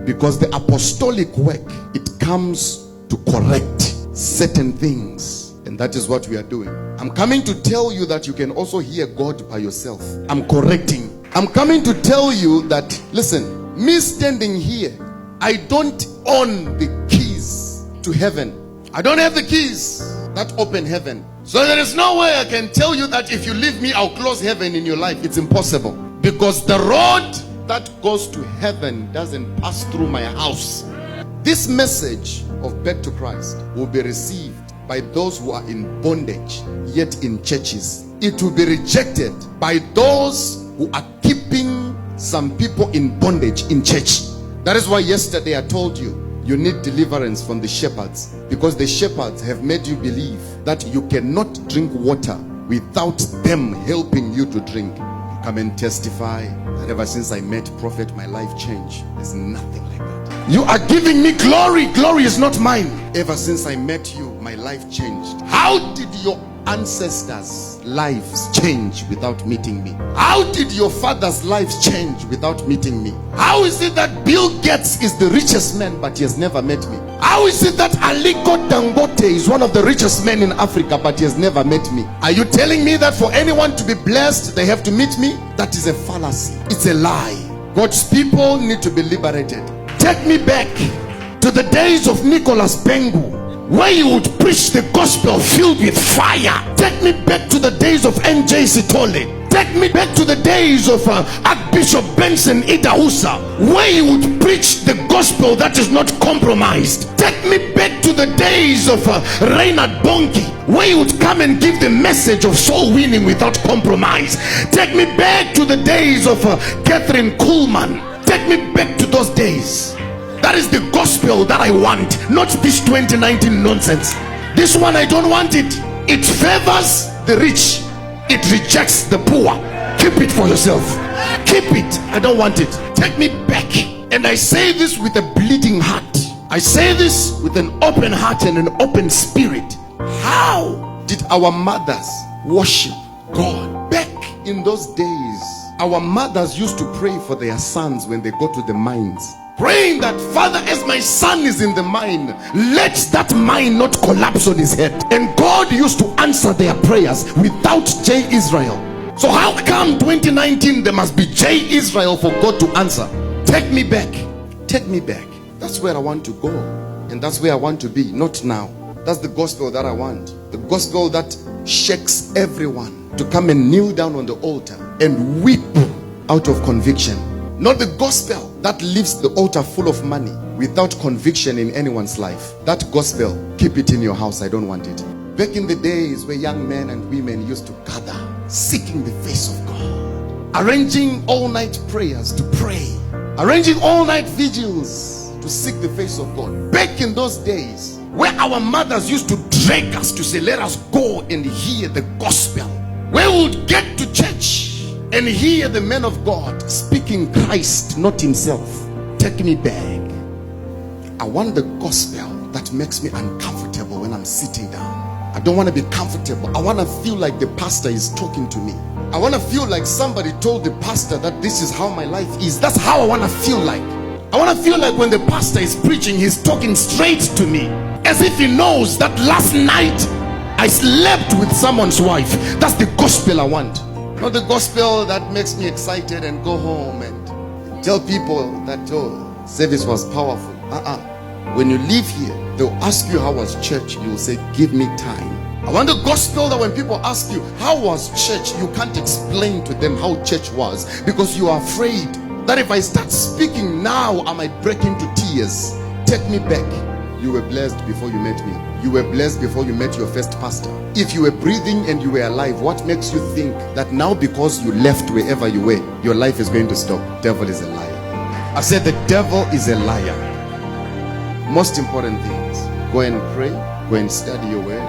Because the apostolic work, it comes to correct certain things. And that is what we are doing. I'm coming to tell you that you can also hear God by yourself. I'm correcting. I'm coming to tell you that, listen, me standing here, I don't own the keys to heaven. I don't have the keys that open heaven. So there is no way I can tell you that if you leave me, I'll close heaven in your life. It's impossible. Because the road that goes to heaven doesn't pass through my house. This message of back to Christ will be received by those who are in bondage, yet in churches. It will be rejected by those who are keeping some people in bondage in church. That is why yesterday I told you, you need deliverance from the shepherds, because the shepherds have made you believe that you cannot drink water without them helping you to drink. You come and testify that ever since I met Prophet, my life changed. There's nothing like that. You are giving me glory. Glory is not mine. Ever since I met you, my life changed. How did your ancestors' lives change without meeting me? How did your father's lives change without meeting me? How is it that Bill Gates is the richest man but he has never met me? How is it that Aliko Dangote is one of the richest men in Africa but he has never met me? Are you telling me that for anyone to be blessed they have to meet me? That is a fallacy. It's a lie. God's people need to be liberated. Take me back to the days of Nicholas Bengu, where you would preach the gospel filled with fire. Take me back to the days of NJ Sitole. Take me back to the days of Archbishop Benson Idahusa, where you would preach the gospel that is not compromised. Take me back to the days of Reinhard Bonnke, where you would come and give the message of soul winning without compromise. Take me back to the days of Catherine Kuhlman. Take me back to those days. That is the gospel that I want, not this 2019 nonsense. This one, I don't want it. It favors the rich, it rejects the poor. Keep it for yourself. Keep it. I don't want it. Take me back. And I say this with a bleeding heart. I say this with an open heart and an open spirit. How did our mothers worship God? Back in those days, our mothers used to pray for their sons when they go to the mines, praying that, Father, as my son is in the mine, let that mine not collapse on his head. And God used to answer their prayers without J. Israel. So how come 2019 there must be J. Israel for God to answer? Take me back. Take me back. That's where I want to go. And that's where I want to be. Not now. That's the gospel that I want. The gospel that shakes everyone to come and kneel down on the altar and weep out of conviction. Not the gospel that leaves the altar full of money without conviction in anyone's life. That gospel, keep it in your house. I don't want it. Back in the days where young men and women used to gather, seeking the face of God, arranging all-night prayers to pray, arranging all-night vigils to seek the face of God. Back in those days where our mothers used to drag us to say, let us go and hear the gospel, where we would get to church and hear the man of God speaking Christ, not himself. Take me back. I want the gospel that makes me uncomfortable when I'm sitting down. I don't want to be comfortable. I want to feel like the pastor is talking to me. I want to feel like somebody told the pastor that this is how my life is. That's how I want to feel like. I want to feel like when the pastor is preaching, he's talking straight to me, as if he knows that last night I slept with someone's wife. That's the gospel I want. Not the gospel that makes me excited and go home and tell people that, oh, service was powerful. When you leave here, they'll ask you how was church. You will say, give me time. I want the gospel that when people ask you, how was church? You can't explain to them how church was, because you are afraid that if I start speaking now, I might break into tears. Take me back. You were blessed before you met me. You were blessed before you met your first pastor. If you were breathing and you were alive, what makes you think that now because you left wherever you were, your life is going to stop? Devil is a liar. I said the devil is a liar. Most important things, go and pray, go and study your word,